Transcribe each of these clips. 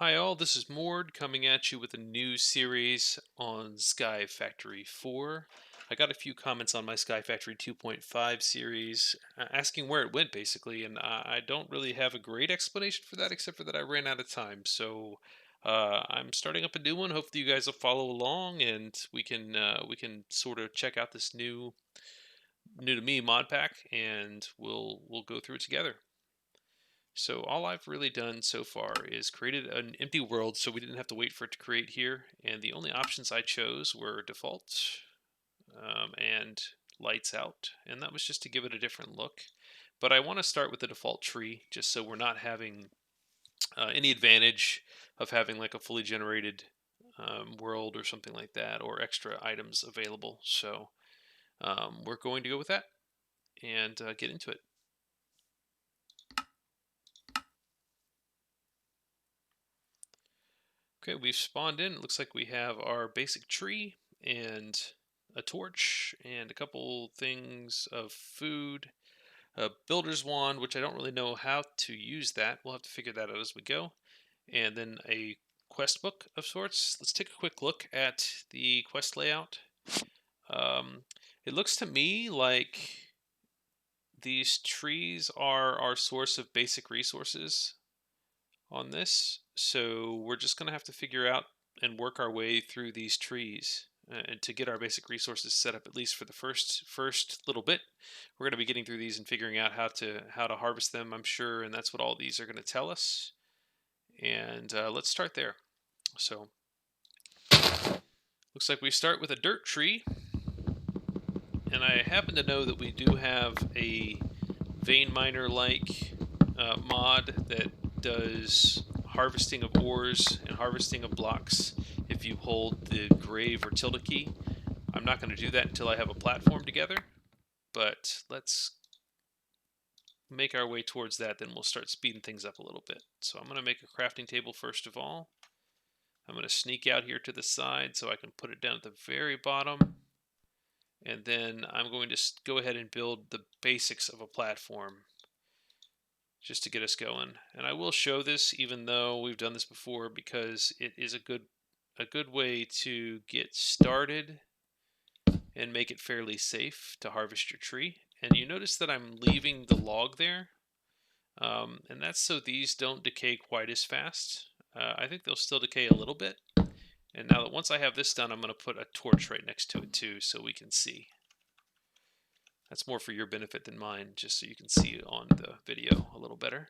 Hi all, this is Mord coming at you with a new series on Sky Factory 4. I got a few comments on my Sky Factory 2.5 series asking where it went basically, and I don't really have a great explanation for that except for that I ran out of time. So I'm starting up a new one. Hopefully you guys will follow along and we can sort of check out this new to me mod pack and we'll go through it together. So all I've really done so far is created an empty world so we didn't have to wait for it to create here. And the only options I chose were default and lights out. And that was just to give it a different look. But I want to start with the default tree just so we're not having any advantage of having like a fully generated world or something like that or extra items available. So we're going to go with that and get into it. Okay, we've spawned in. It looks like we have our basic tree and a torch and a couple things of food. A builder's wand, which I don't really know how to use that. We'll have to figure that out as we go. And then a quest book of sorts. Let's take a quick look at the quest layout. It looks to me like these trees are our source of basic resources on this. So we're just going to have to figure out and work our way through these trees and to get our basic resources set up, at least for the first little bit. We're going to be getting through these and figuring out how to harvest them, I'm sure, and that's what all these are going to tell us. And let's start there. So looks like we start with a dirt tree, and I happen to know that we do have a vein miner like mod that does harvesting of ores and harvesting of blocks if you hold the grave or tilde key. I'm not going to do that until I have a platform together, but let's make our way towards that, then we'll start speeding things up a little bit. So I'm going to make a crafting table first of all. I'm going to sneak out here to the side so I can put it down at the very bottom. And then I'm going to go ahead and build the basics of a platform just to get us going. And I will show this even though we've done this before because it is a good way to get started and make it fairly safe to harvest your tree. And you notice that I'm leaving the log there, and that's so these don't decay quite as fast. I think they'll still decay a little bit. And now that once I have this done, I'm going to put a torch right next to it too so we can see. That's more for your benefit than mine, just so you can see it on the video a little better.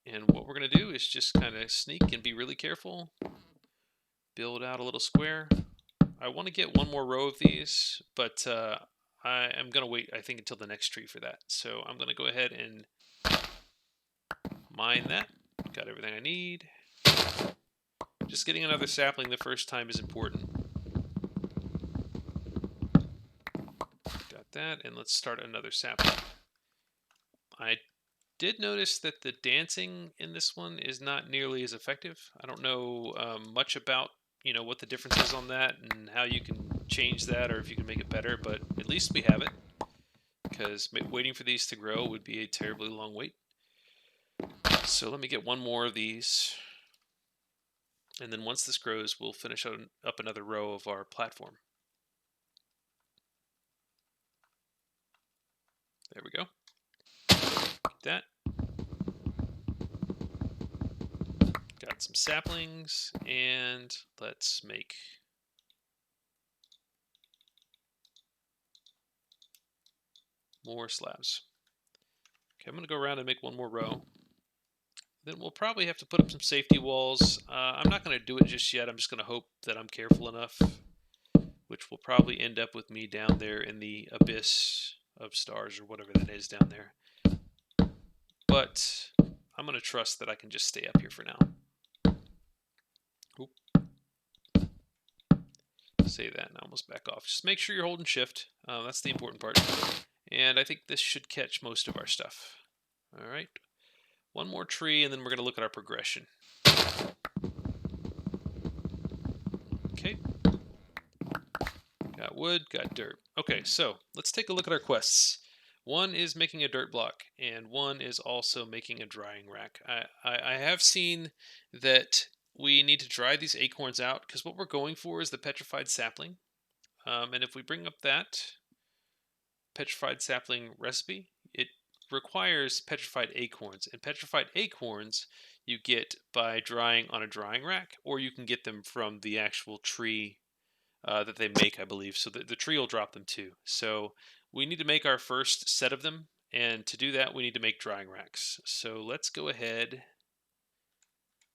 And what we're going to do is just kind of sneak and be really careful. Build out a little square. I want to get one more row of these, but I am going to wait, I think, until the next tree for that. So I'm going to go ahead and mine that. Got everything I need. Just getting another sapling the first time is important. Got that, and let's start another sapling. I did notice that the dancing in this one is not nearly as effective. I don't know much about what the difference is on that and how you can change that or if you can make it better, but at least we have it, because waiting for these to grow would be a terribly long wait. So let me get one more of these, and then once this grows we'll finish up another row of our platform. There we go. Get that. Got some saplings, and let's make more slabs. Okay, I'm going to go around and make one more row. Then we'll probably have to put up some safety walls. I'm not going to do it just yet. I'm just going to hope that I'm careful enough, which will probably end up with me down there in the abyss of stars or whatever that is down there. But I'm going to trust that I can just stay up here for now. Oop. Say that and I almost back off. Just make sure you're holding shift. That's the important part. And I think this should catch most of our stuff. All right. One more tree, and then we're going to look at our progression. Okay. Got wood, got dirt. Okay, so let's take a look at our quests. One is making a dirt block, and one is also making a drying rack. I have seen that we need to dry these acorns out because what we're going for is the petrified sapling. And if we bring up that petrified sapling recipe, it requires petrified acorns. And petrified acorns you get by drying on a drying rack, or you can get them from the actual tree that they make, I believe. So the tree will drop them too. So we need to make our first set of them. And to do that, we need to make drying racks. So let's go ahead.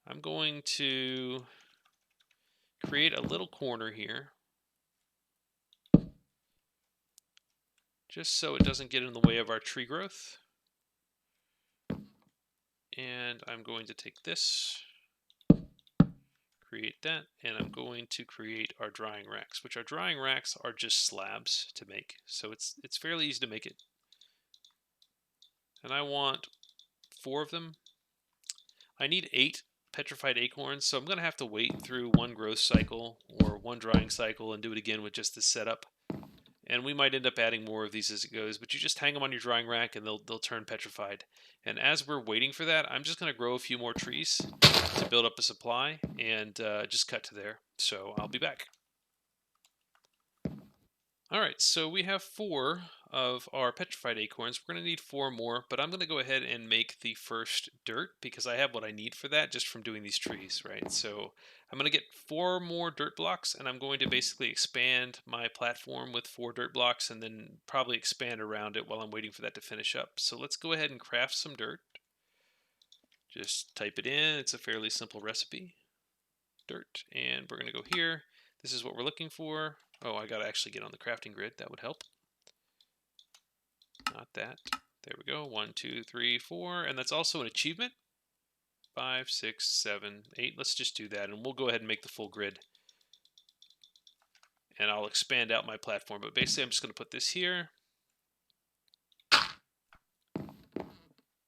I'm going to create a little corner here, just so it doesn't get in the way of our tree growth. And I'm going to take this, create that, and I'm going to create our drying racks, which our drying racks are just slabs to make. So it's fairly easy to make it. And I want 4 of them. I need 8 petrified acorns, so I'm going to have to wait through one growth cycle or one drying cycle and do it again with just this setup. And we might end up adding more of these as it goes, but you just hang them on your drying rack and they'll turn petrified. And as we're waiting for that, I'm just going to grow a few more trees to build up a supply and just cut to there. So I'll be back. All right, so we have 4 of our petrified acorns. We're going to need 4 more, but I'm going to go ahead and make the first dirt because I have what I need for that just from doing these trees, right? So I'm going to get 4 more dirt blocks, and I'm going to basically expand my platform with 4 dirt blocks and then probably expand around it while I'm waiting for that to finish up. So let's go ahead and craft some dirt. Just type it in. It's a fairly simple recipe. Dirt, and we're going to go here. This is what we're looking for. Oh, I got to actually get on the crafting grid. That would help. Not that. There we go. 1, 2, 3, 4. And that's also an achievement. 5, 6, 7, 8. Let's just do that. And we'll go ahead and make the full grid. And I'll expand out my platform. But basically, I'm just going to put this here.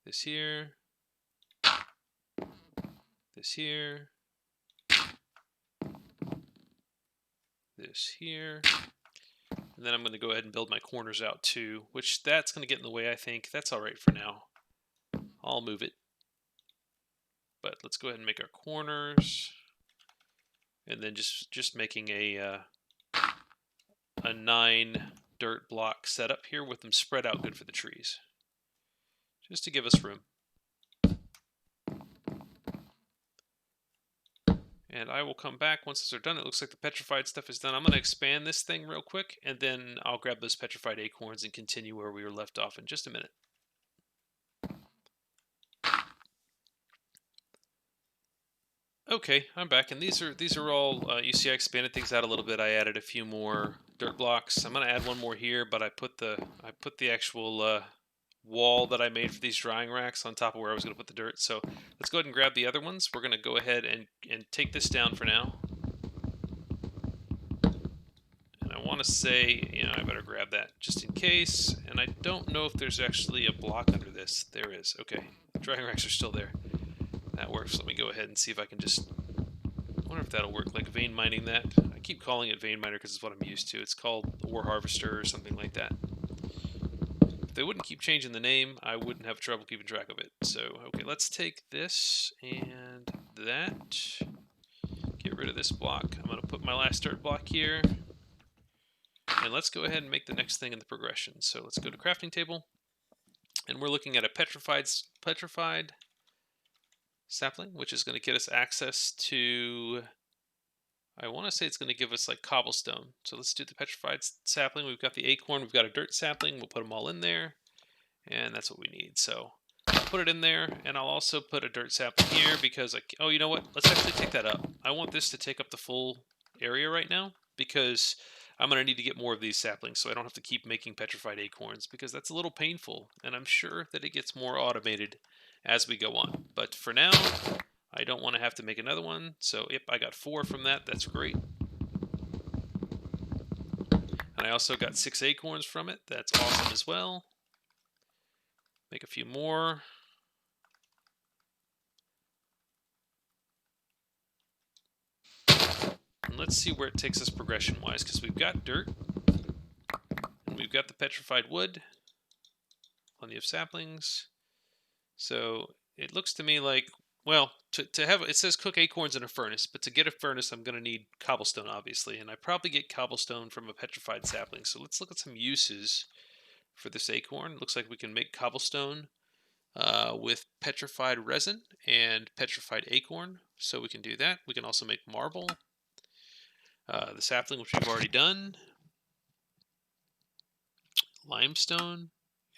This here. This here. This here. And then I'm going to go ahead and build my corners out too, which that's going to get in the way, I think. That's all right for now. I'll move it. But let's go ahead and make our corners. And then just making a 9 dirt block setup here with them spread out good for the trees. Just to give us room. And I will come back once these are done. It looks like the petrified stuff is done. I'm going to expand this thing real quick, and then I'll grab those petrified acorns and continue where we were left off in just a minute. Okay, I'm back, and these are all, you see I expanded things out a little bit. I added a few more dirt blocks. I'm going to add one more here, but I put the actual wall that I made for these drying racks on top of where I was going to put the dirt. So let's go ahead and grab the other ones. We're going to go ahead and take this down for now. And I want to say, I better grab that just in case. And I don't know if there's actually a block under this. There is. Okay, the drying racks are still there. That works. Let me go ahead and see if I can just... I wonder if that'll work, like vein mining that. I keep calling it vein miner because it's what I'm used to. It's called ore harvester or something like that. If they wouldn't keep changing the name, I wouldn't have trouble keeping track of it. So, okay, let's take this and that. Get rid of this block. I'm going to put my last dirt block here. And let's go ahead and make the next thing in the progression. So let's go to crafting table. And we're looking at a petrified sapling, which is going to get us access to... I want to say it's going to give us like cobblestone. So let's do the petrified sapling. We've got the acorn. We've got a dirt sapling. We'll put them all in there. And that's what we need. So I'll put it in there. And I'll also put a dirt sapling here because... oh, you know what? Let's actually take that up. I want this to take up the full area right now because I'm going to need to get more of these saplings so I don't have to keep making petrified acorns because that's a little painful. And I'm sure that it gets more automated as we go on. But for now... I don't want to have to make another one, so yep, I got 4 from that. That's great. And I also got 6 acorns from it. That's awesome as well. Make a few more. And let's see where it takes us progression-wise, because we've got dirt, and we've got the petrified wood. plenty of saplings. So it looks to me like, well, to have, it says cook acorns in a furnace, but to get a furnace, I'm going to need cobblestone, obviously, and I probably get cobblestone from a petrified sapling. So let's look at some uses for this acorn. It looks like we can make cobblestone with petrified resin and petrified acorn. So we can do that. We can also make marble, the sapling, which we've already done, limestone,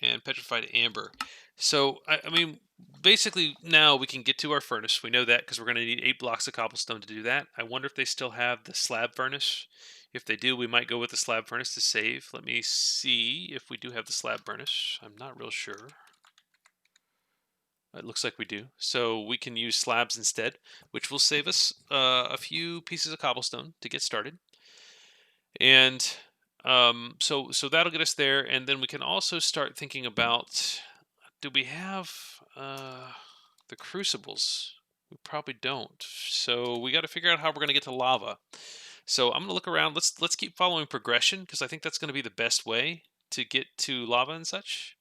and petrified amber. So, I mean, basically now we can get to our furnace. We know that because we're going to need 8 blocks of cobblestone to do that. I wonder if they still have the slab furnace. If they do, we might go with the slab furnace to save. Let me see if we do have the slab furnace. I'm not real sure. It looks like we do. So we can use slabs instead, which will save us a few pieces of cobblestone to get started. And so that'll get us there. And then we can also start thinking about, do we have the crucibles? We probably don't. So we got to figure out how we're going to get to lava. So I'm going to look around. Let's keep following progression, because I think that's going to be the best way to get to lava and such.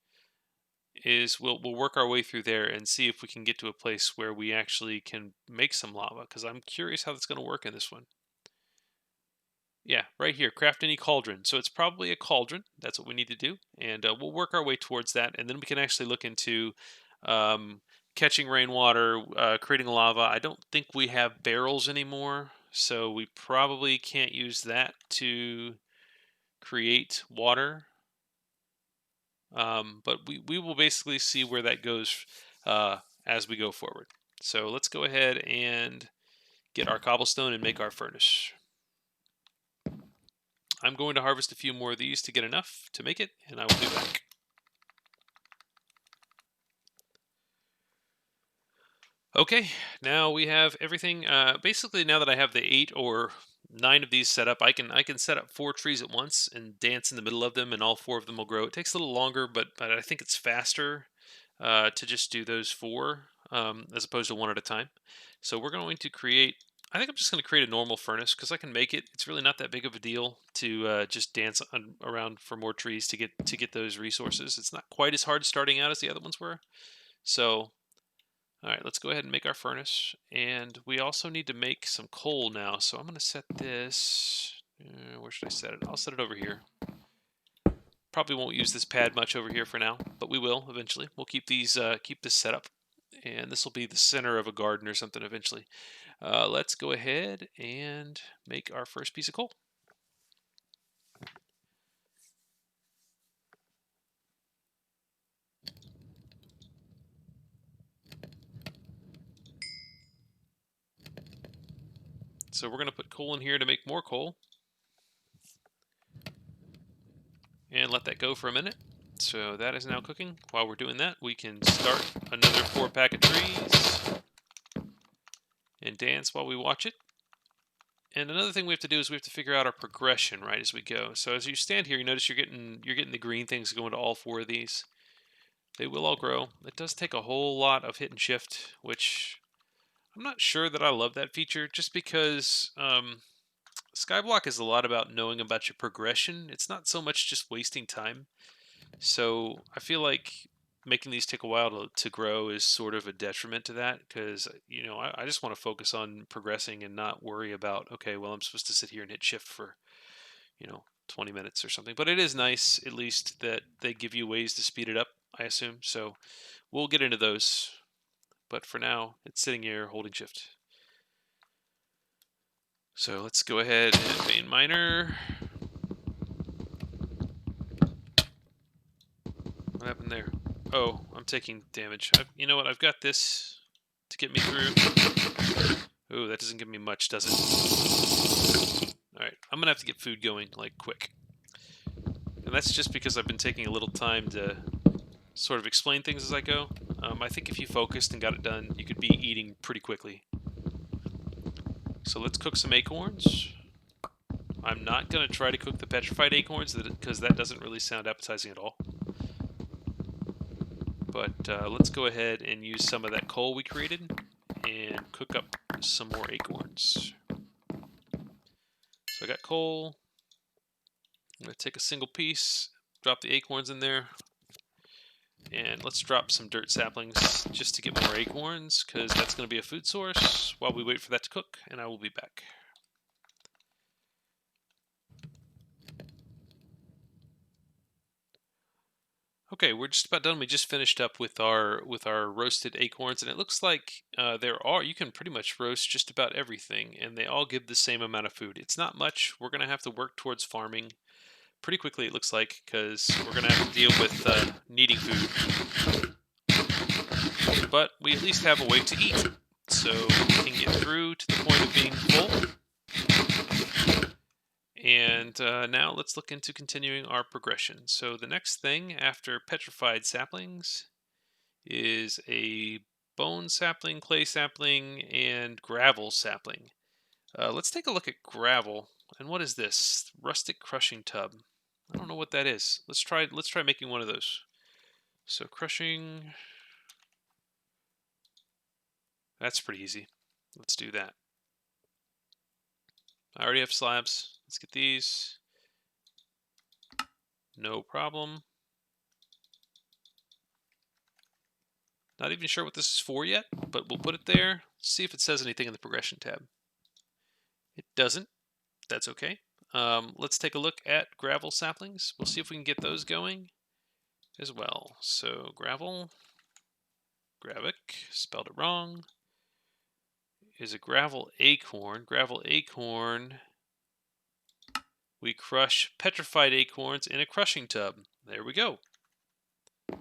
Is we'll work our way through there and see if we can get to a place where we actually can make some lava, because I'm curious how that's going to work in this one. Yeah, right here, craft any cauldron. So it's probably a cauldron. That's what we need to do, and we'll work our way towards that, and then we can actually look into catching rainwater, creating lava. I don't think we have barrels anymore, so we probably can't use that to create water. But we will basically see where that goes as we go forward. So let's go ahead and get our cobblestone and make our furnace. I'm going to harvest a few more of these to get enough to make it, and I will be back. Okay, now we have everything. Basically, now that I have the 8 or 9 of these set up, I can set up 4 trees at once and dance in the middle of them, and all 4 of them will grow. It takes a little longer, but I think it's faster to just do those 4 as opposed to 1 at a time. So we're going to create. I think I'm just going to create a normal furnace because I can make it. It's really not that big of a deal to just dance around for more trees to get those resources. It's not quite as hard starting out as the other ones were. So. All right, let's go ahead and make our furnace. And we also need to make some coal now. So I'm going to set this, where should I set it? I'll set it over here. Probably won't use this pad much over here for now, but we will eventually. We'll keep these, keep this set up. And this will be the center of a garden or something eventually. Let's go ahead and make our first piece of coal. So we're going to put coal in here to make more coal. And let that go for a minute. So that is now cooking. While we're doing that, we can start another 4-pack of trees and dance while we watch it. And another thing we have to do is we have to figure out our progression right as we go. So as you stand here, you notice you're getting the green things going to all 4 of these. They will all grow. It does take a whole lot of hit and shift, which I'm not sure that I love that feature, just because Skyblock is a lot about knowing about your progression. It's not so much just wasting time. So I feel like making these take a while to grow is sort of a detriment to that, because I just want to focus on progressing and not worry about, okay, well, I'm supposed to sit here and hit shift for 20 minutes or something. But it is nice at least that they give you ways to speed it up, I assume. So we'll get into those, but for now it's sitting here holding shift. So let's go ahead and vein miner. What happened there? Oh, I'm taking damage. You know what? I've got this to get me through. Ooh, that doesn't give me much, does it? Alright, I'm going to have to get food going, like, quick. And that's just because I've been taking a little time to sort of explain things as I go. I think if you focused and got it done, you could be eating pretty quickly. So let's cook some acorns. I'm not going to try to cook the petrified acorns, because that doesn't really sound appetizing at all. But let's go ahead and use some of that coal we created and cook up some more acorns. So I got coal. I'm going to take a single piece, drop the acorns in there. And let's drop some dirt saplings just to get more acorns, because that's going to be a food source while we wait for that to cook, and I will be back. Okay, we're just about done. We just finished up with our roasted acorns, and it looks like you can pretty much roast just about everything, and they all give the same amount of food. It's not much. We're gonna have to work towards farming pretty quickly, it looks like, because we're gonna have to deal with needing food. But we at least have a way to eat, so we can get through to the point of being full. And now let's look into continuing our progression. So the next thing after petrified saplings is a bone sapling, clay sapling, and gravel sapling. Let's take a look at gravel. And what is this? Rustic crushing tub. I don't know what that is. Let's try making one of those. So crushing. That's pretty easy. Let's do that. I already have slabs. Let's get these. No problem. Not even sure what this is for yet, but we'll put it there. See if it says anything in the progression tab. It doesn't. That's okay. Let's take a look at gravel saplings. We'll see if we can get those going as well. So gravel, gravic, spelled it wrong, is a gravel acorn. Gravel acorn, we crush petrified acorns in a crushing tub. There we go. Do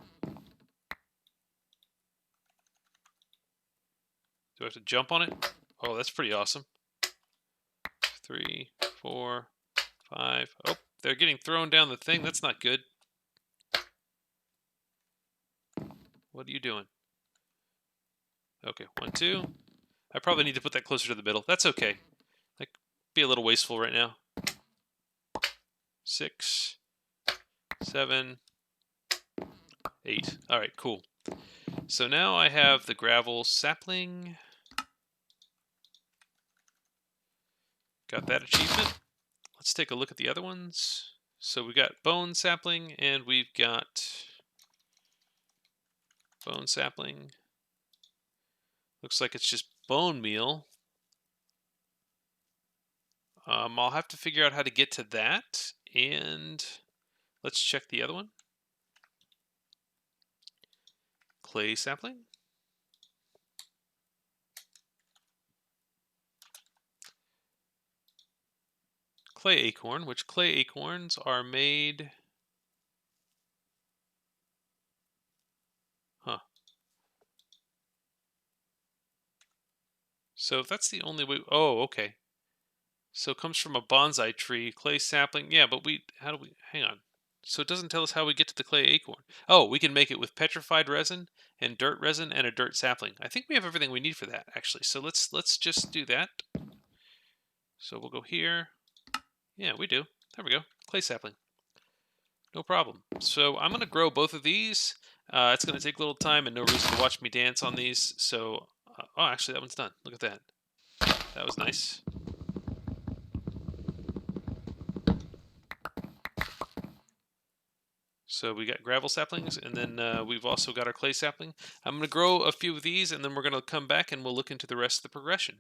I have to jump on it? Oh, that's pretty awesome. 3, 4, 5. Oh, they're getting thrown down the thing. That's not good. What are you doing? Okay, 1, 2. I probably need to put that closer to the middle. That's okay. Like, be a little wasteful right now. 6, 7, 8. All right, cool. So now I have the gravel sapling. Got that achievement. Let's take a look at the other ones. So we got bone sapling, and we've got bone sapling. Looks like it's just bone meal. I'll have to figure out how to get to that, and let's check the other one. Clay sapling. Clay acorn, which clay acorns are made... Huh. So if that's the only way... Oh, okay. So it comes from a bonsai tree, clay sapling. Yeah, but how do we... Hang on. So it doesn't tell us how we get to the clay acorn. Oh, we can make it with petrified resin and dirt resin and a dirt sapling. I think we have everything we need for that, actually. So let's just do that. So we'll go here. Yeah, we do. There we go. Clay sapling. No problem. So I'm going to grow both of these. It's going to take a little time and no reason to watch me dance on these. So, oh, actually, that one's done. Look at that. That was nice. So we got gravel saplings, and then we've also got our clay sapling. I'm going to grow a few of these, and then we're going to come back and we'll look into the rest of the progression.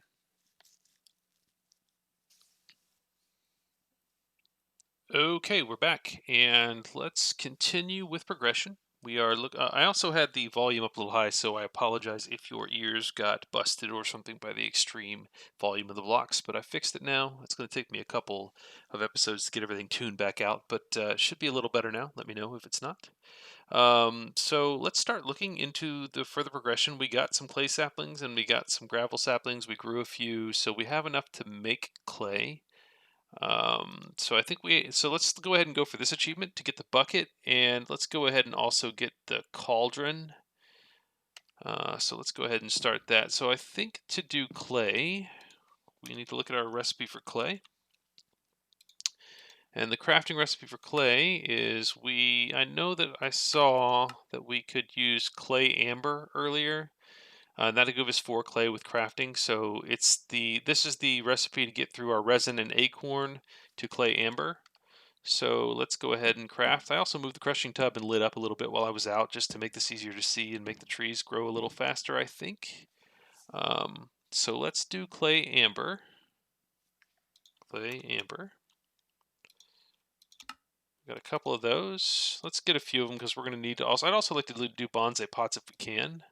Okay, we're back, and let's continue with progression. We are I also had the volume up a little high, so I apologize if your ears got busted or something by the extreme volume of the blocks, but I fixed it now. It's going to take me a couple of episodes to get everything tuned back out, but it should be a little better now. Let me know if it's not. So let's start looking into the further progression. We got some clay saplings and we got some gravel saplings. We grew a few, so we have enough to make clay. So I think so let's go ahead and go for this achievement to get the bucket, and let's go ahead and also get the cauldron. So let's go ahead and start that. So I think to do clay, we need to look at our recipe for clay. And the crafting recipe for clay is I know that I saw that we could use clay amber earlier. That'll give us 4 clay with crafting. So this is the recipe to get through our resin and acorn to clay amber. So let's go ahead and craft. I also moved the crushing tub and lit up a little bit while I was out just to make this easier to see and make the trees grow a little faster, I think. So let's do clay amber. Clay amber. Got a couple of those. Let's get a few of them because we're going to need to also. I'd also like to do bonsai pots if we can.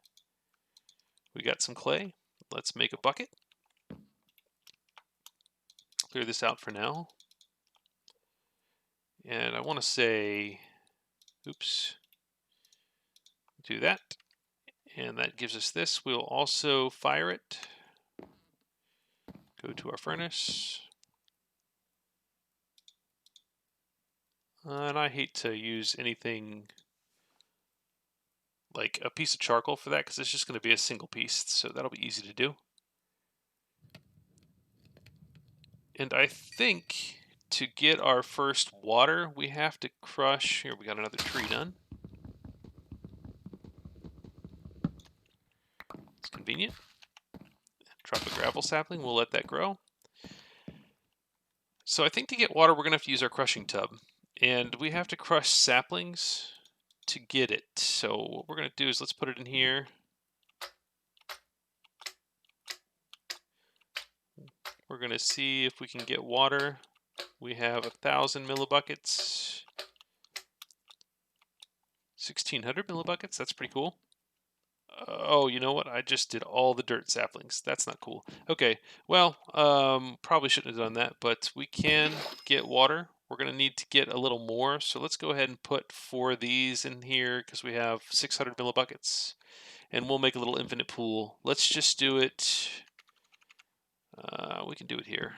We got some clay. Let's make a bucket. Clear this out for now. And I want to say, oops, do that. And that gives us this. We'll also fire it. Go to our furnace. And I hate to use anything like a piece of charcoal for that because it's just going to be a single piece. So that'll be easy to do. And I think to get our first water, we have to crush. Here, we got another tree done. It's convenient. Drop a gravel sapling. We'll let that grow. So I think to get water, we're going to have to use our crushing tub. And we have to crush saplings to get it. So what we're going to do is let's put it in here. We're going to see if we can get water. We have 1,000 millibuckets. 1,600 millibuckets. That's pretty cool. Oh, you know what? I just did all the dirt saplings. That's not cool. Okay, well, probably shouldn't have done that, but we can get water. We're going to need to get a little more, so let's go ahead and put 4 of these in here because we have 600 millibuckets, and we'll make a little infinite pool. Let's just do it. We can do it here.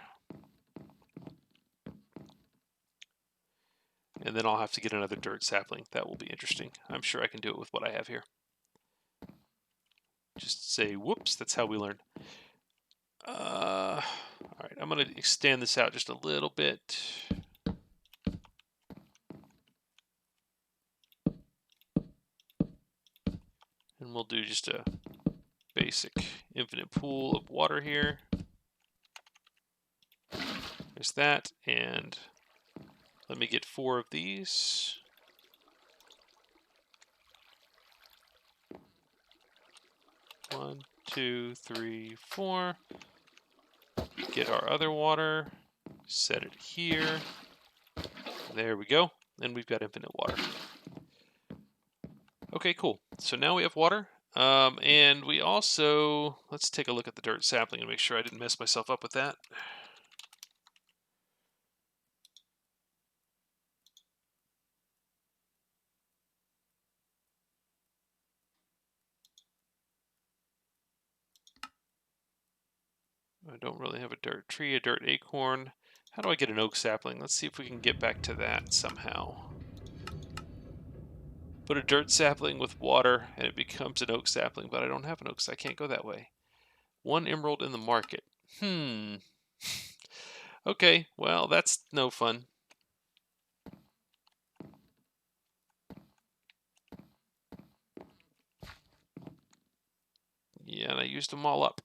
And then I'll have to get another dirt sapling. That will be interesting. I'm sure I can do it with what I have here. Just say, whoops, that's how we learn. All right, I'm going to extend this out just a little bit. And we'll do just a basic infinite pool of water here. There's that, and let me get 4 of these. One, 2, 3, 4. Get our other water, set it here. There we go, and we've got infinite water. Okay, cool. So now we have water, and we also, let's take a look at the dirt sapling and make sure I didn't mess myself up with that. I don't really have a dirt tree, a dirt acorn. How do I get an oak sapling? Let's see if we can get back to that somehow. Put a dirt sapling with water and it becomes an oak sapling, but I don't have an oak, so I can't go that way. 1 emerald in the market. Okay, well, that's no fun. Yeah, and I used them all up.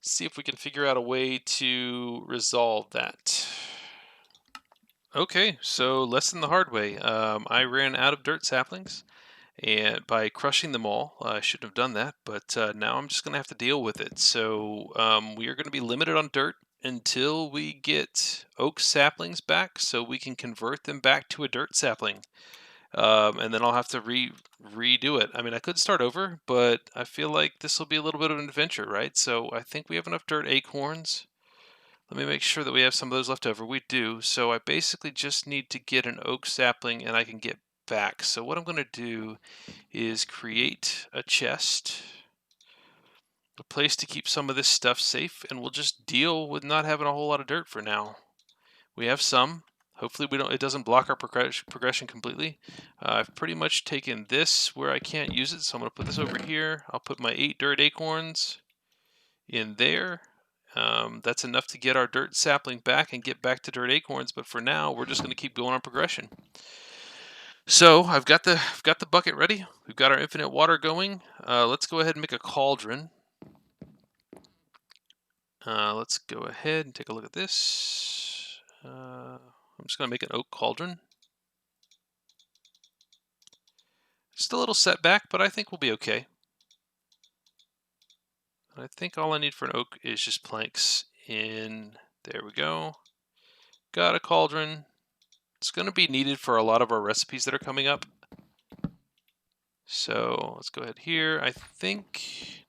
See if we can figure out a way to resolve that. Okay, so lesson the hard way. I ran out of dirt saplings, and by crushing them all, I shouldn't have done that, but now I'm just going to have to deal with it. So we are going to be limited on dirt until we get oak saplings back, so we can convert them back to a dirt sapling. And then I'll have to redo it. I mean, I could start over, but I feel like this will be a little bit of an adventure, right? So I think we have enough dirt acorns. Let me make sure that we have some of those left over. We do. So I basically just need to get an oak sapling and I can get back. So what I'm going to do is create a chest, a place to keep some of this stuff safe, and we'll just deal with not having a whole lot of dirt for now. We have some. Hopefully it doesn't block our progression completely. I've pretty much taken this where I can't use it, so I'm going to put this over here. I'll put my 8 dirt acorns in there. That's enough to get our dirt sapling back and get back to dirt acorns, but for now we're just going to keep going on progression. So I've got the bucket ready. We've got our infinite water going. Let's go ahead and make a cauldron. Let's go ahead and take a look at this. I'm just going to make an oak cauldron. Just a little setback, but I think we'll be okay. I think all I need for an oak is just planks in. There we go. Got a cauldron. It's going to be needed for a lot of our recipes that are coming up. So let's go ahead here. I think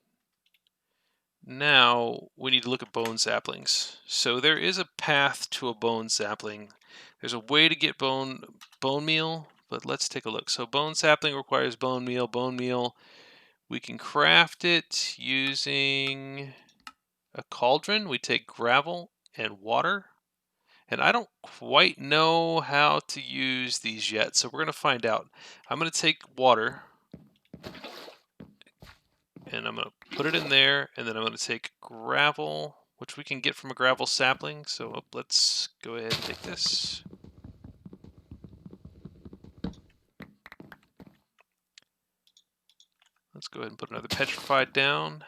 now we need to look at bone saplings. So there is a path to a bone sapling. There's a way to get bone meal, but let's take a look. So bone sapling requires bone meal. Bone meal, we can craft it using a cauldron. We take gravel and water. And I don't quite know how to use these yet, so we're going to find out. I'm going to take water, and I'm going to put it in there, and then I'm going to take gravel, which we can get from a gravel sapling. So let's go ahead and take this. Let's go ahead and put another Petrified down,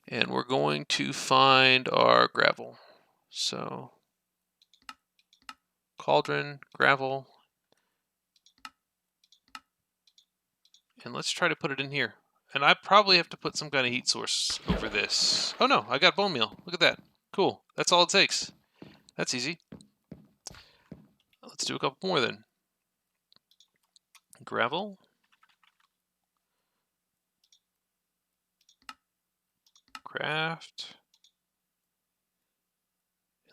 and we're going to find our gravel. So cauldron, gravel, and let's try to put it in here. And I probably have to put some kind of heat source over this. Oh no, I got bone meal. Look at that. Cool. That's all it takes. That's easy. Let's do a couple more then. Gravel. Craft.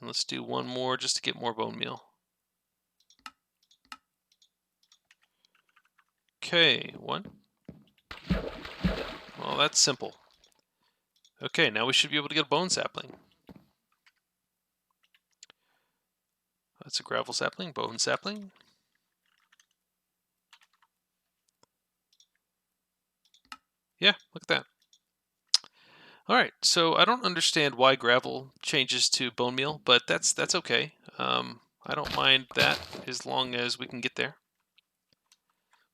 And let's do one more just to get more bone meal. Okay, one. Well, that's simple. Okay, now we should be able to get a bone sapling. That's a gravel sapling, bone sapling. Yeah, look at that. All right, so I don't understand why gravel changes to bone meal, but that's okay. I don't mind that as long as we can get there.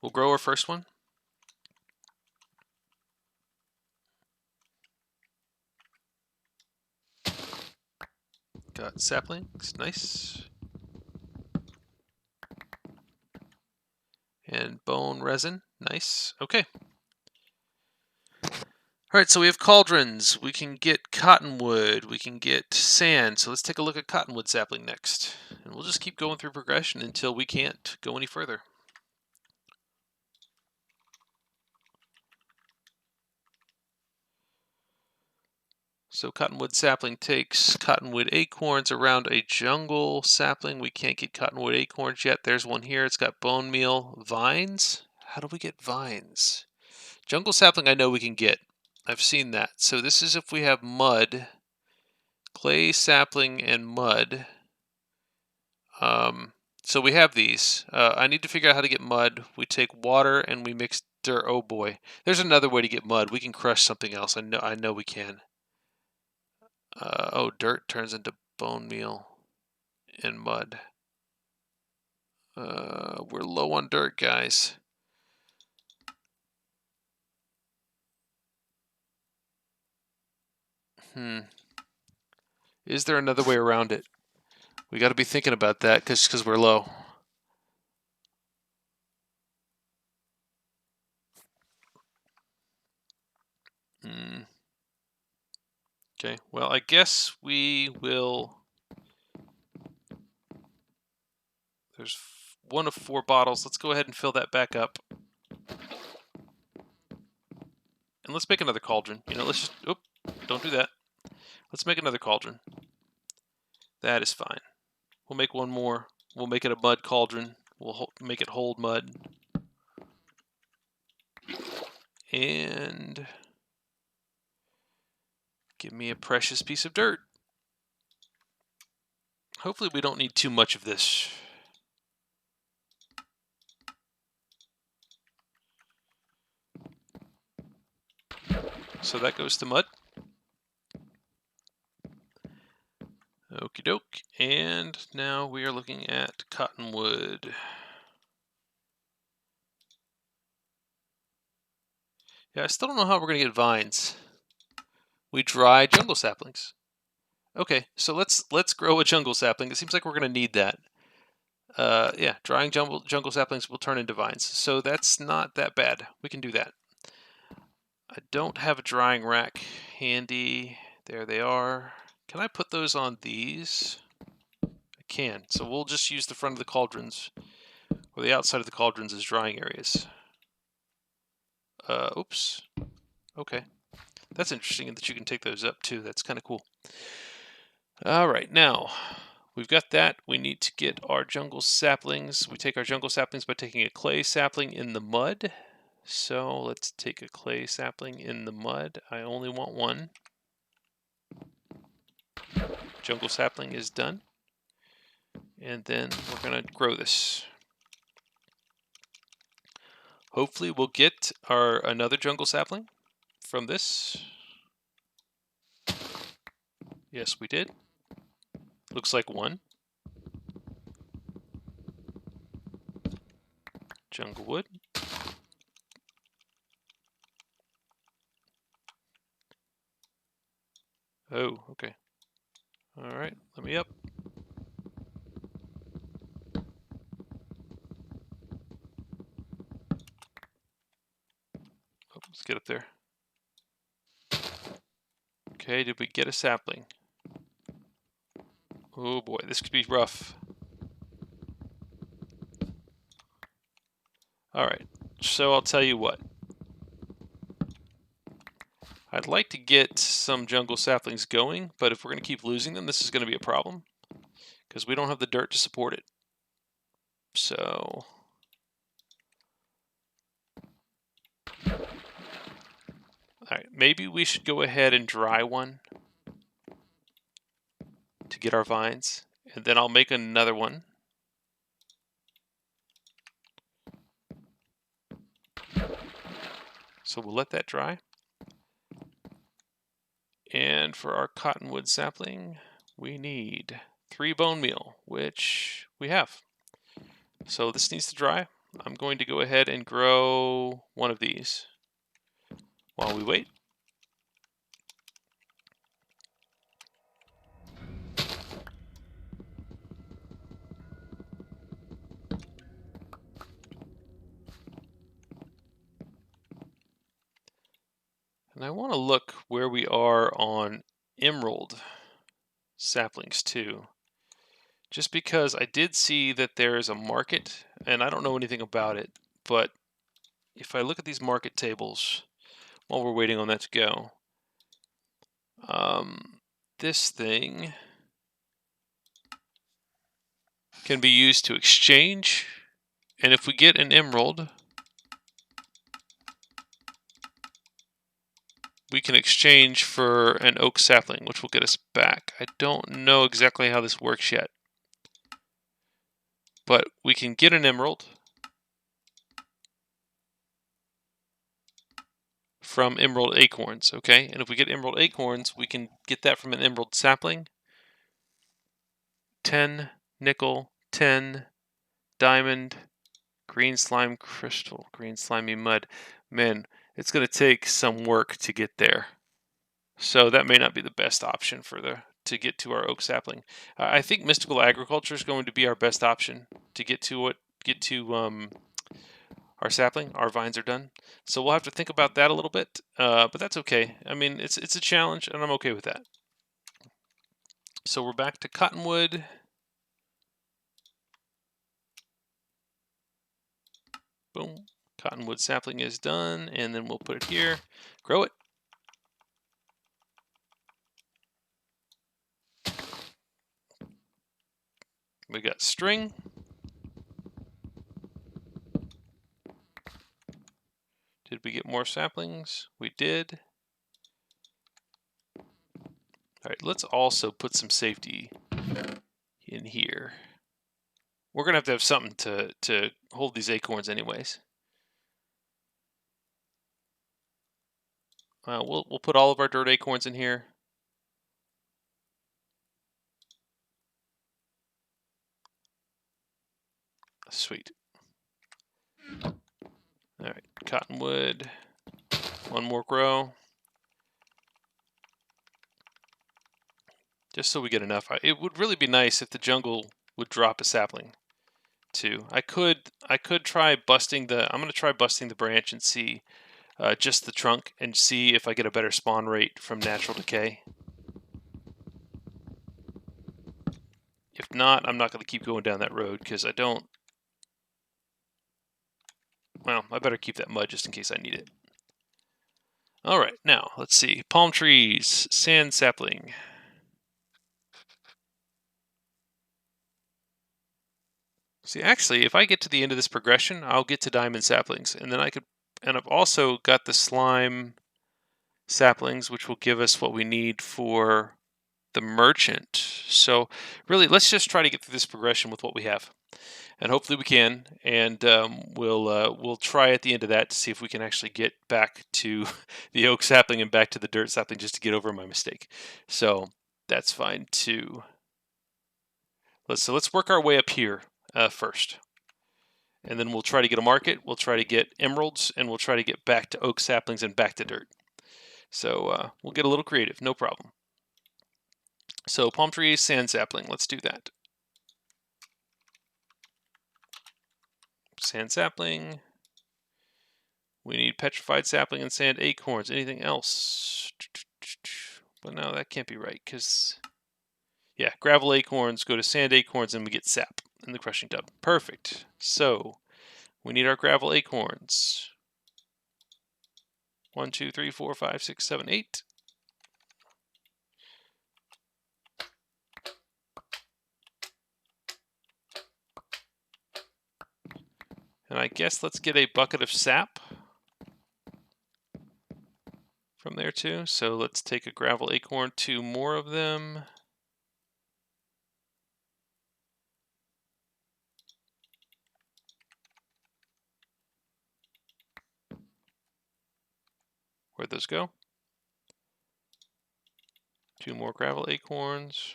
We'll grow our first one. Got saplings, nice. And bone resin, nice. Okay. All right, so we have cauldrons. We can get cottonwood. We can get sand. So let's take a look at cottonwood sapling next. And we'll just keep going through progression until we can't go any further. So cottonwood sapling takes cottonwood acorns around a jungle sapling. We can't get cottonwood acorns yet. There's one here. It's got bone meal. Vines? How do we get vines? Jungle sapling I know we can get. I've seen that. So this is if we have mud, clay sapling, and mud. So we have these. I need to figure out how to get mud. We take water and we mix dirt. Oh boy. There's another way to get mud. We can crush something else. I know we can. Oh, dirt turns into bone meal and mud. We're low on dirt, guys. Is there another way around it? We got to be thinking about that because we're low. Okay, well, I guess we will. There's one of 4 bottles. Let's go ahead and fill that back up. And let's make another cauldron. You know, let's just... Oop, don't do that. Let's make another cauldron. That is fine. We'll make one more. We'll make it a mud cauldron. We'll make it hold mud. And... give me a precious piece of dirt. Hopefully we don't need too much of this. So that goes to mud. Okie doke. And now we are looking at cottonwood. Yeah, I still don't know how we're going to get vines. We dry jungle saplings. Okay, so let's grow a jungle sapling. It seems like we're gonna need that. Yeah, drying jungle saplings will turn into vines. So that's not that bad. We can do that. I don't have a drying rack handy. There they are. Can I put those on these? I can. So we'll just use the front of the cauldrons, or the outside of the cauldrons as drying areas. Oops. Okay. That's interesting that you can take those up too. That's kind of cool. All right, now we've got that. We need to get our jungle saplings. We take our jungle saplings by taking a clay sapling in the mud. So let's take a clay sapling in the mud. I only want one. Jungle sapling is done. And then we're going to grow this. Hopefully we'll get another jungle sapling from this. Yes, we did. Looks like one. Jungle wood. Oh, okay. All right, let me up. Oh, let's get up there. Okay, did we get a sapling? Oh boy, this could be rough. Alright, so I'll tell you what. I'd like to get some jungle saplings going, but if we're going to keep losing them, this is going to be a problem. Because we don't have the dirt to support it. So... Alright, maybe we should go ahead and dry one to get our vines. And then I'll make another one. So we'll let that dry. And for our cottonwood sapling, we need 3 bone meal, which we have. So this needs to dry. I'm going to go ahead and grow one of these while we wait. And I want to look where we are on emerald saplings too. Just because I did see that there is a market, and I don't know anything about it, but if I look at these market tables while we're waiting on that to go, this thing can be used to exchange, and if we get an emerald, we can exchange for an oak sapling, which will get us back. I don't know exactly how this works yet, but we can get an emerald from emerald acorns, okay? And if we get emerald acorns, we can get that from an emerald sapling. 10 nickel, 10 diamond, green slime crystal, green slimy mud. Man, it's going to take some work to get there. So that may not be the best option to get to our oak sapling. I think mystical agriculture is going to be our best option to get to our sapling. Our vines are done, so we'll have to think about that a little bit. But that's okay. I mean, it's a challenge, and I'm okay with that. So we're back to cottonwood. Boom. Cottonwood sapling is done, and then we'll put it here. Grow it. We got string. Did we get more saplings? We did. All right, let's also put some safety in here. We're gonna have to have something to hold these acorns anyways. We'll put all of our dirt acorns in here. Sweet. All right, cottonwood. One more grow. just so we get enough. It would really be nice if the jungle would drop a sapling too. I could try busting the. I'm going to try busting the branch and see just the trunk and see if I get a better spawn rate from natural decay. If not, I'm not going to keep going down that road because I don't. Well, I better keep that mud just in case I need it. All right, now let's see. Palm trees, sand sapling. See, actually, if I get to the end of this progression, I'll get to diamond saplings, and then I could. And I've also got the slime saplings, which will give us what we need for the merchant. So really, let's just try to get through this progression with what we have, and hopefully we can. And we'll try at the end of that to see if we can actually get back to the oak sapling and back to the dirt sapling just to get over my mistake. So that's fine too. Let's work our way up here first. And then we'll try to get a market, we'll try to get emeralds, and we'll try to get back to oak saplings and back to dirt. So we'll get a little creative, no problem. So palm trees, sand sapling, let's do that. Sand sapling. We need petrified sapling and sand acorns. Anything else? But no, that can't be right, because... Yeah, gravel acorns, go to sand acorns, and we get sap in the crushing tub. Perfect. So we need our gravel acorns. 1, 2, 3, 4, 5, 6, 7, 8. And I guess let's get a bucket of sap from there too. So let's take a gravel acorn, 2 more of them. Where'd those go? 2 more gravel acorns.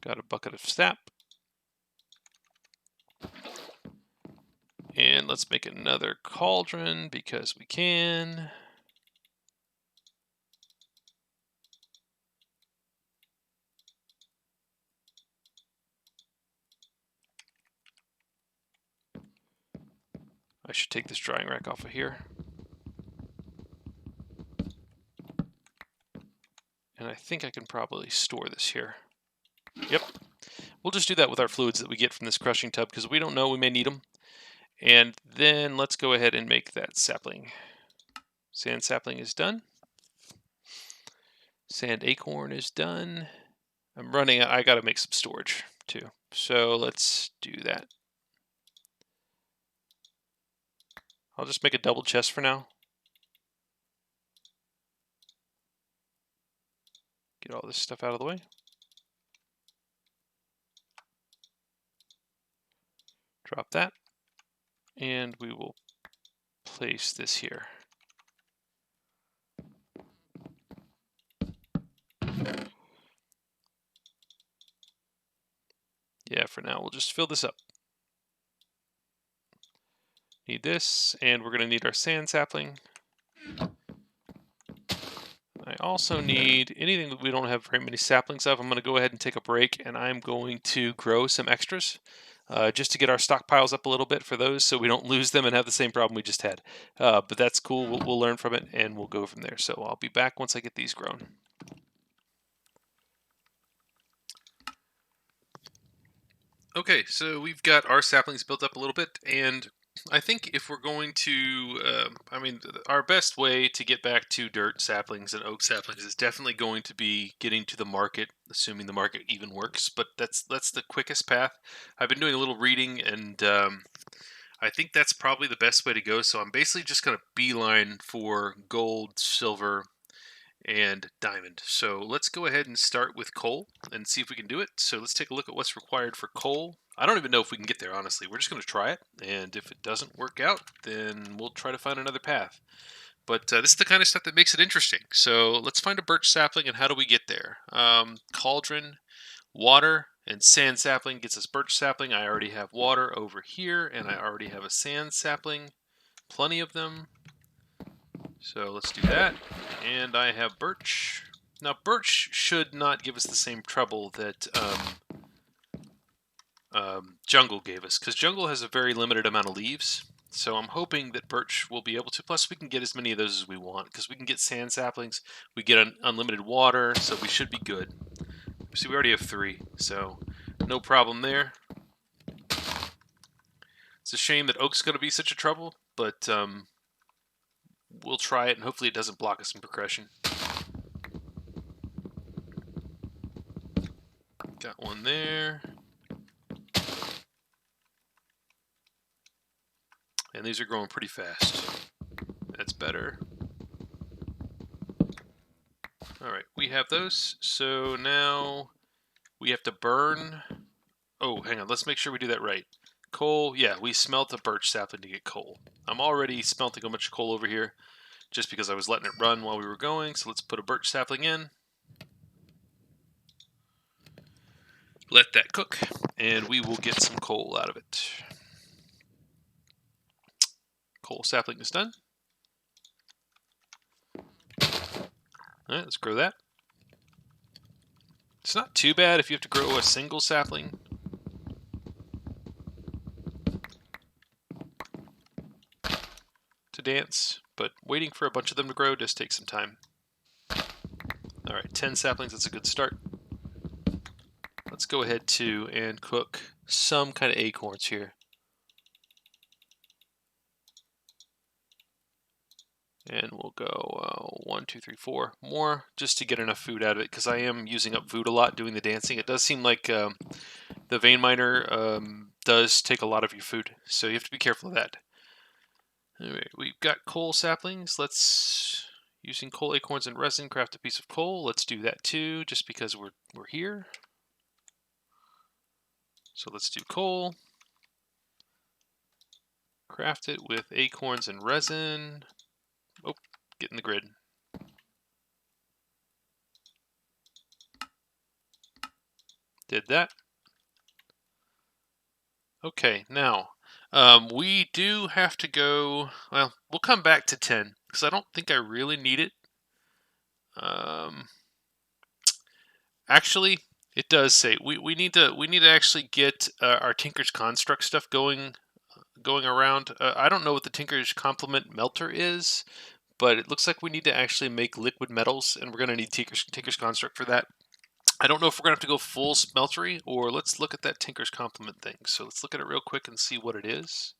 Got a bucket of sap. And let's make another cauldron because we can. I should take this drying rack off of here. And I think I can probably store this here. Yep. We'll just do that with our fluids that we get from this crushing tub because we don't know, we may need them. And then let's go ahead and make that sapling. Sand sapling is done. Sand acorn is done. I'm running, I gotta make some storage too. So let's do that. I'll just make a double chest for now. Get all this stuff out of the way. Drop that. And we will place this here. Yeah, for now, we'll just fill this up. Need this, and we're going to need our sand sapling. I also need anything that we don't have very many saplings of. I'm going to go ahead and take a break, and I'm going to grow some extras just to get our stockpiles up a little bit for those so we don't lose them and have the same problem we just had. But that's cool. We'll learn from it, and we'll go from there. So I'll be back once I get these grown. Okay, so we've got our saplings built up a little bit, and I think if we're going to, our best way to get back to dirt saplings and oak saplings is definitely going to be getting to the market, assuming the market even works, but that's the quickest path. I've been doing a little reading, and I think that's probably the best way to go, so I'm basically just going to beeline for gold, silver, and diamond. So let's go ahead and start with coal and see if we can do it. So let's take a look at what's required for coal. I don't even know if we can get there, honestly. We're just going to try it, and if it doesn't work out, then we'll try to find another path. But this is the kind of stuff that makes it interesting. So let's find a birch sapling, and how do we get there? Cauldron, water, and sand sapling gets us birch sapling. I already have water over here, and I already have a sand sapling. Plenty of them. So let's do that. And I have birch. Now, birch should not give us the same trouble that jungle gave us, because jungle has a very limited amount of leaves. So I'm hoping that birch will be able to. Plus, we can get as many of those as we want, because we can get sand saplings. We get unlimited water, so we should be good. See, we already have 3, so no problem there. It's a shame that oak's going to be such a trouble, but we'll try it, and hopefully it doesn't block us in progression. Got one there. And these are growing pretty fast. That's better. Alright, we have those. So now we have to burn. Oh, hang on. Let's make sure we do that right. Coal. Yeah, we smelt a birch sapling to get coal. I'm already smelting a bunch of coal over here just because I was letting it run while we were going. So let's put a birch sapling in. Let that cook, and we will get some coal out of it. Coal sapling is done. Alright, let's grow that. It's not too bad if you have to grow a single sapling. To dance, but waiting for a bunch of them to grow does take some time. Alright, 10 saplings, that's a good start. Let's go ahead too and cook some kind of acorns here. And we'll go 1, 2, 3, 4 more just to get enough food out of it, because I am using up food a lot doing the dancing. It does seem like the vein miner does take a lot of your food, so you have to be careful of that. Alright, we've got coal saplings. Let's, using coal acorns and resin, craft a piece of coal. Let's do that too, just because we're here. So let's do coal. Craft it with acorns and resin. Oh, get in the grid. Did that. Okay, now we do have to go. Well, we'll come back to 10 because I don't think I really need it. Actually, it does say we need to actually get our Tinker's Construct stuff going around. I don't know what the Tinker's Complement melter is, but it looks like we need to actually make liquid metals, and we're going to need Tinker's Construct for that. I don't know if we're going to have to go full smeltery, or let's look at that Tinker's Complement thing. So let's look at it real quick and see what it is.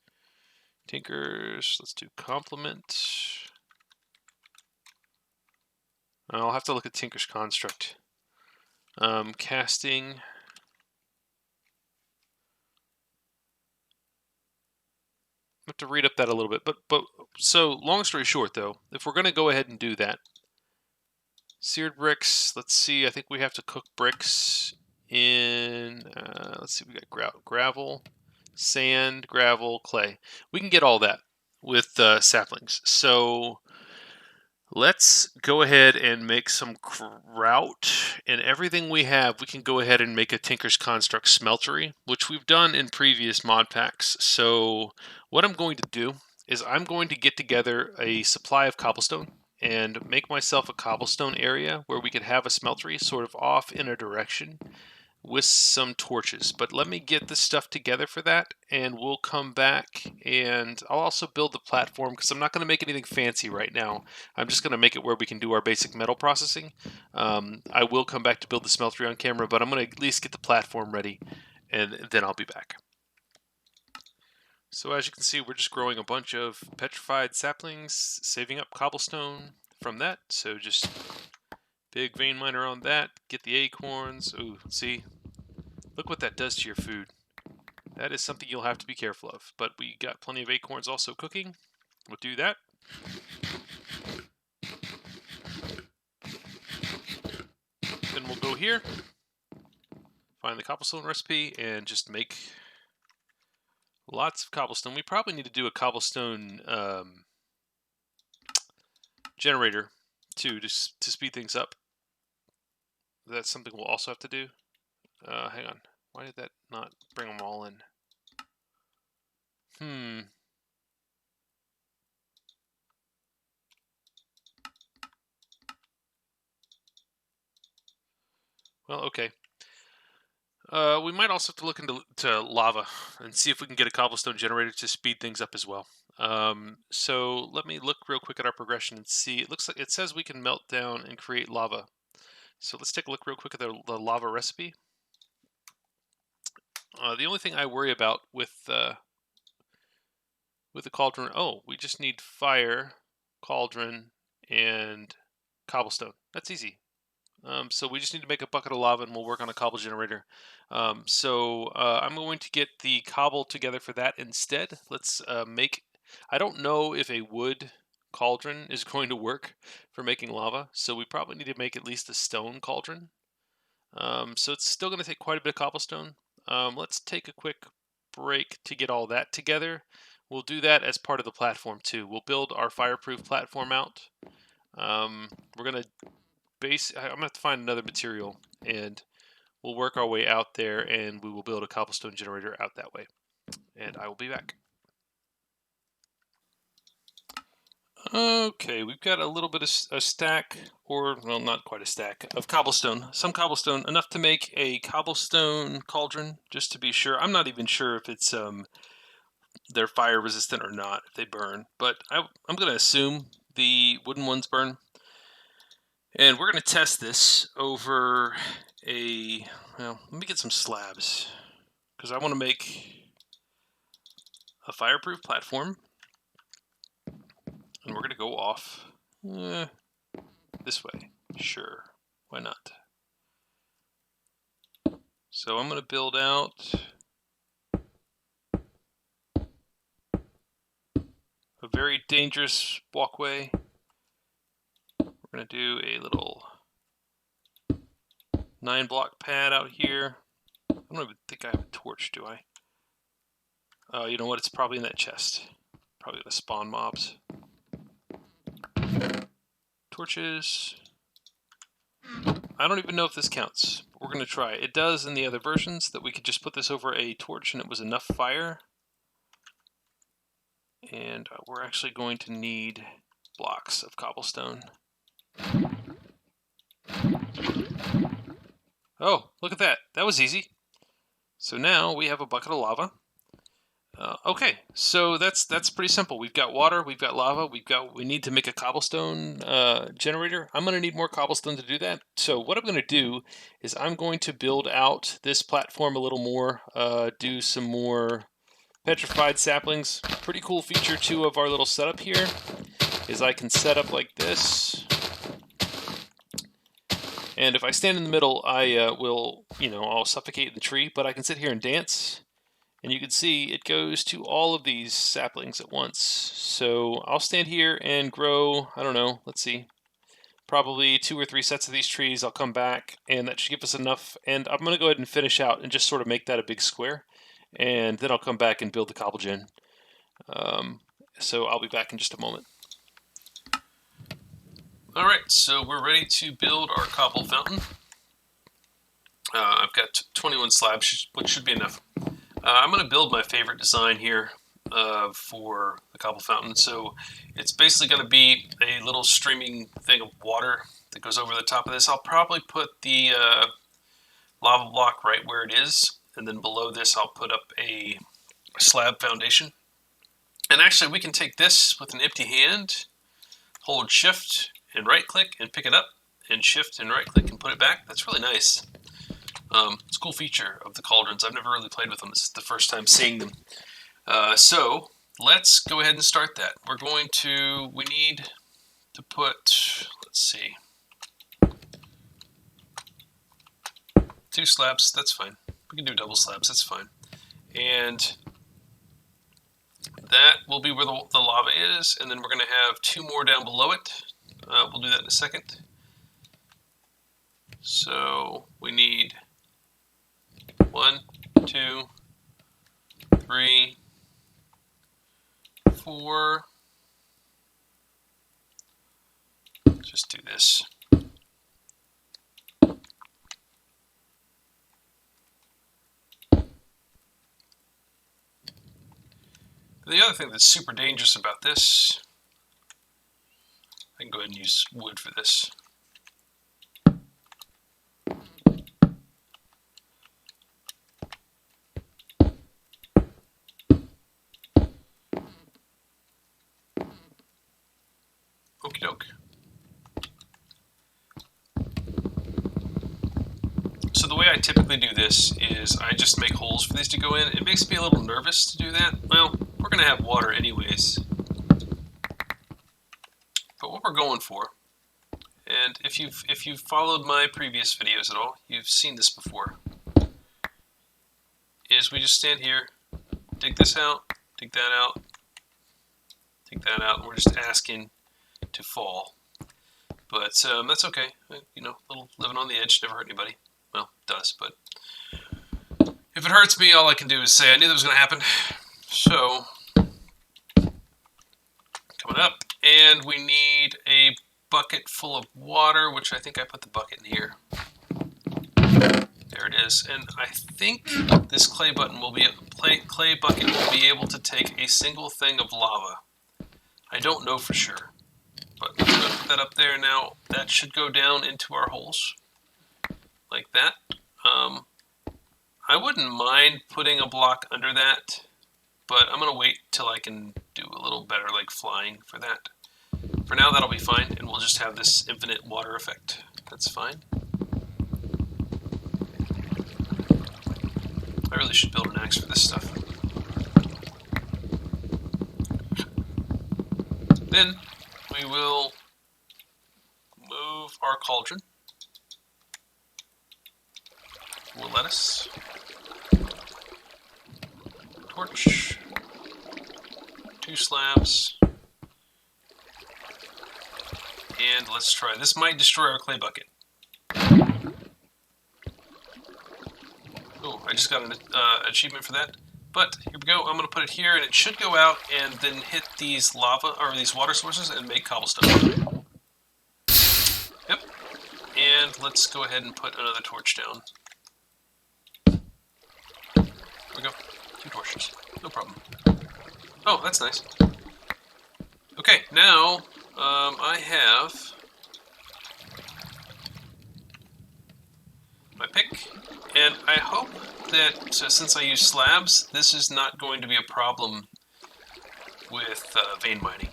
Tinker's, let's do Complement. I'll have to look at Tinker's Construct. Casting. I have to read up that a little bit, but so long story short, though, if we're going to go ahead and do that, seared bricks. Let's see. I think we have to cook bricks in. Let's see. We got gravel, sand, gravel, clay. We can get all that with saplings. So let's go ahead and make some grout, and everything we have, we can go ahead and make a Tinker's Construct smeltery, which we've done in previous mod packs. So what I'm going to do is I'm going to get together a supply of cobblestone and make myself a cobblestone area where we could have a smeltery sort of off in a direction with some torches. But let me get this stuff together for that, and we'll come back, and I'll also build the platform, because I'm not going to make anything fancy right now. I'm just going to make it where we can do our basic metal processing. I will come back to build the smeltery on camera, but I'm going to at least get the platform ready, and then I'll be back. So as you can see, we're just growing a bunch of petrified saplings, saving up cobblestone from that. So just big vein miner on that, get the acorns. Ooh, see? Look what that does to your food. That is something you'll have to be careful of. But we got plenty of acorns also cooking. We'll do that. Then we'll go here, find the cobblestone recipe, and just make lots of cobblestone. We probably need to do a cobblestone generator too, to speed things up. That's something we'll also have to do. Hang on. Why did that not bring them all in? Well, okay. We might also have to look into lava and see if we can get a cobblestone generator to speed things up as well. So let me look real quick at our progression and see. It looks like it says we can melt down and create lava. So let's take a look real quick at the lava recipe. The only thing I worry about with the cauldron, oh, we just need fire, cauldron, and cobblestone. That's easy. So we just need to make a bucket of lava and we'll work on a cobble generator. I'm going to get the cobble together for that instead. Let's make, I don't know if a wood cauldron is going to work for making lava, so we probably need to make at least a stone cauldron. So it's still going to take quite a bit of cobblestone. Let's take a quick break to get all that together. We'll do that as part of the platform too. We'll build our fireproof platform out. We're going to I'm gonna have to find another material and we'll work our way out there and we will build a cobblestone generator out that way. And I will be back. Okay, we've got a little bit of a stack, or well, not quite a stack, of cobblestone. Some cobblestone, enough to make a cobblestone cauldron, just to be sure. I'm not even sure if it's they're fire resistant or not, if they burn. But I'm gonna assume the wooden ones burn. And we're going to test this over well, let me get some slabs, because I want to make a fireproof platform. And we're going to go off this way. Sure, why not? So I'm going to build out a very dangerous walkway. We're going to do a little 9-block pad out here. I don't even think I have a torch, do I? Oh, you know what? It's probably in that chest. Probably going to spawn mobs. Torches. I don't even know if this counts. We're going to try. It does in the other versions that we could just put this over a torch and it was enough fire. And we're actually going to need blocks of cobblestone. Oh, look at that. That was easy. So now we have a bucket of lava. Okay, so that's pretty simple. We've got water, we've got lava, we need to make a cobblestone generator. I'm going to need more cobblestone to do that. So what I'm going to do is I'm going to build out this platform a little more, do some more petrified saplings. Pretty cool feature too of our little setup here is I can set up like this. And if I stand in the middle, I will, I'll suffocate the tree, but I can sit here and dance. And you can see it goes to all of these saplings at once. So I'll stand here and grow, I don't know, let's see, probably 2 or 3 sets of these trees. I'll come back and that should give us enough. And I'm going to go ahead and finish out and just sort of make that a big square. And then I'll come back and build the Cobblegen. So I'll be back in just a moment. Alright, so we're ready to build our cobble fountain. I've got 21 slabs, which should be enough. I'm going to build my favorite design here for the cobble fountain. So it's basically going to be a little streaming thing of water that goes over the top of this. I'll probably put the lava block right where it is, and then below this I'll put up a slab foundation. And actually we can take this with an empty hand, hold shift and right click and pick it up, and shift and right click and put it back. That's really nice. It's a cool feature of the cauldrons. I've never really played with them. This is the first time seeing them. So let's go ahead and start that. We need to put, let's see, 2 slabs. That's fine. We can do double slabs. That's fine. And that will be where the lava is. And then we're going to have 2 more down below it. We'll do that in a second. So we need 1, 2, 3, 4. Just do this. The other thing that's super dangerous about this, I can go ahead and use wood for this. Okie doke. So the way I typically do this is I just make holes for these to go in. It makes me a little nervous to do that. Well, we're going to have water anyways. But what we're going for, and if you've followed my previous videos at all, you've seen this before, is we just stand here, dig this out, dig that out, dig that out, and we're just asking to fall. But that's okay. You know, a little living on the edge never hurt anybody. Well, it does, but if it hurts me, all I can do is say I knew that was going to happen. So, coming up, and we need a bucket full of water, which I think I put the bucket in here. There it is, and I think this clay bucket will be able to take a single thing of lava. I don't know for sure, but I'm going to put that up there now. That should go down into our holes, like that. I wouldn't mind putting a block under that, but I'm going to wait till I can do a little better, like flying for that. For now, that'll be fine, and we'll just have this infinite water effect. That's fine. I really should build an axe for this stuff. Then we will move our cauldron. More lettuce. Torch. 2 slabs. And let's try. This might destroy our clay bucket. Oh, I just got an achievement for that. But here we go. I'm going to put it here, and it should go out and then hit these lava or these water sources and make cobblestone. Yep. And let's go ahead and put another torch down. There we go. 2 torches. No problem. Oh, that's nice. Okay, now I have my pick, and I hope that since I use slabs, this is not going to be a problem with vein mining.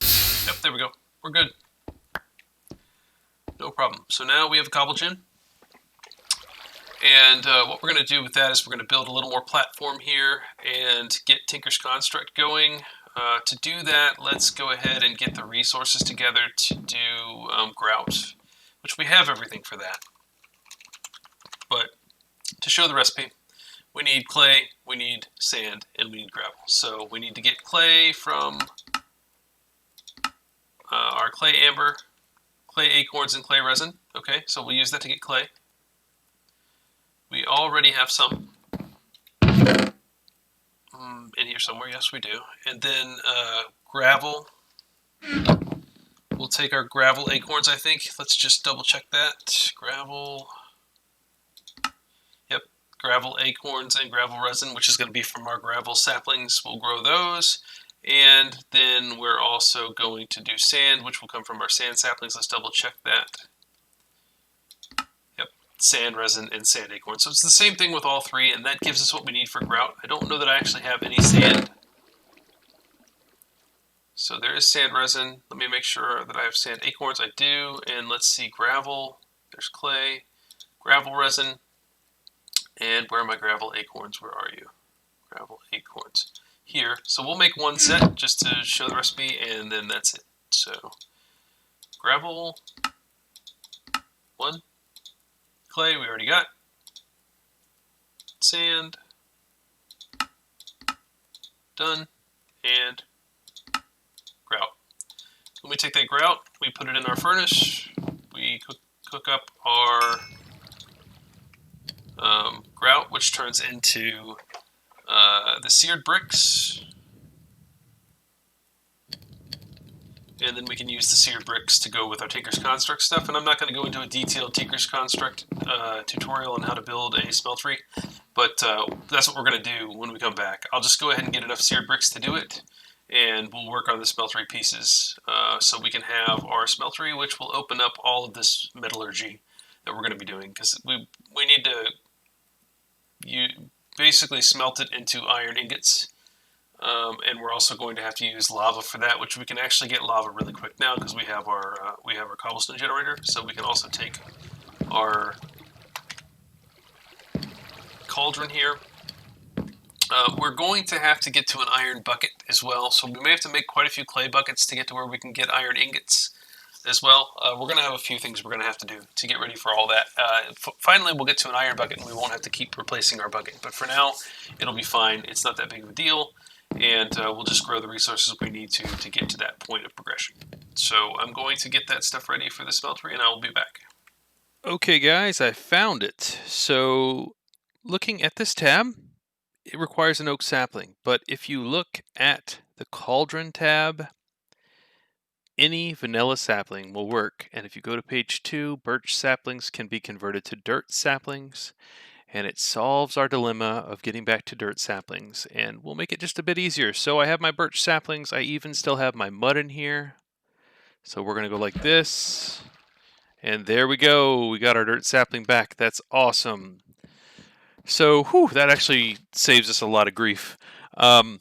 Yep, there we go. We're good. No problem. So now we have a Cobblegen. And what we're going to do with that is we're going to build a little more platform here and get Tinker's Construct going. To do that, let's go ahead and get the resources together to do grout, which we have everything for that. But to show the recipe, we need clay, we need sand, and we need gravel. So we need to get clay from our clay amber, clay acorns, and clay resin. Okay, so we'll use that to get clay. We already have some in here somewhere. Yes, we do. And then gravel. We'll take our gravel acorns, I think. Let's just double check that. Gravel. Yep, gravel acorns and gravel resin, which is going to be from our gravel saplings. We'll grow those. And then we're also going to do sand, which will come from our sand saplings. Let's double check that. Sand, resin, and sand acorn. So it's the same thing with all 3, and that gives us what we need for grout. I don't know that I actually have any sand. So there is sand resin. Let me make sure that I have sand acorns. I do. And let's see, gravel. There's clay, gravel resin. And where are my gravel acorns? Where are you? Gravel acorns. Here. So we'll make 1 set just to show the recipe, and then that's it. So gravel, 1. Clay, we already got. Sand. Done. And grout. When we take that grout, we put it in our furnace. We cook up our grout, which turns into the seared bricks. And then we can use the seared bricks to go with our Tinker's Construct stuff. And I'm not going to go into a detailed Tinker's Construct tutorial on how to build a smeltery, but that's what we're going to do when we come back. I'll just go ahead and get enough seared bricks to do it, and we'll work on the smeltery pieces so we can have our smeltery, which will open up all of this metallurgy that we're going to be doing, because we need to basically smelt it into iron ingots. and we're also going to have to use lava for that, which we can actually get lava really quick now because we have our cobblestone generator. So we can also take our cauldron here. We're going to have to get to an iron bucket as well, so we may have to make quite a few clay buckets to get to where we can get iron ingots as well. We're going to have a few things we're going to have to do to get ready for all that. Finally, we'll get to an iron bucket and we won't have to keep replacing our bucket. But for now, it'll be fine. It's not that big of a deal, and we'll just grow the resources we need to get to that point of progression. So I'm going to get that stuff ready for the smeltery, and I will be back. Okay, guys, I found it. So looking at this tab, it requires an oak sapling, but if you look at the Cauldron tab, any vanilla sapling will work. And if you go to page 2, birch saplings can be converted to dirt saplings, and it solves our dilemma of getting back to dirt saplings, and we'll make it just a bit easier. So I have my birch saplings. I even still have my mud in here. So we're going to go like this, and there we go. We got our dirt sapling back. That's awesome. So, that actually saves us a lot of grief. And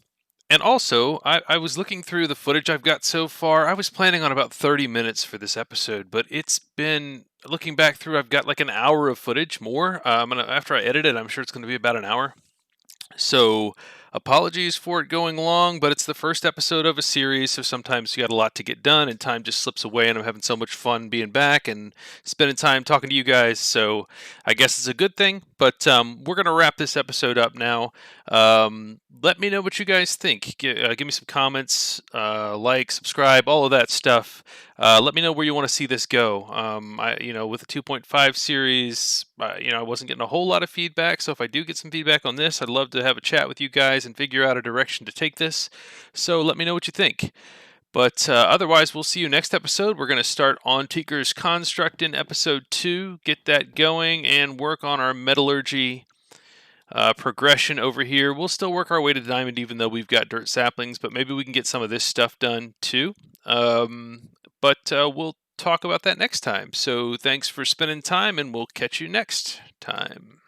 also, I was looking through the footage I've got so far. I was planning on about 30 minutes for this episode, but it's been, looking back through, I've got like an hour of footage more. After I edit it, I'm sure it's going to be about an hour. So, apologies for it going long, but it's the first episode of a series, so sometimes you got a lot to get done and time just slips away, and I'm having so much fun being back and spending time talking to you guys, so I guess it's a good thing. But we're going to wrap this episode up now. Let me know what you guys think. Give me some comments, like, subscribe, all of that stuff. Let me know where you want to see this go. With the 2.5 series, I wasn't getting a whole lot of feedback. So if I do get some feedback on this, I'd love to have a chat with you guys and figure out a direction to take this. So let me know what you think. But otherwise, we'll see you next episode. We're going to start on Tinker's Construct in episode 2, get that going, and work on our metallurgy progression over here. We'll still work our way to diamond even though we've got dirt saplings, but maybe we can get some of this stuff done too. But we'll talk about that next time. So thanks for spending time, and we'll catch you next time.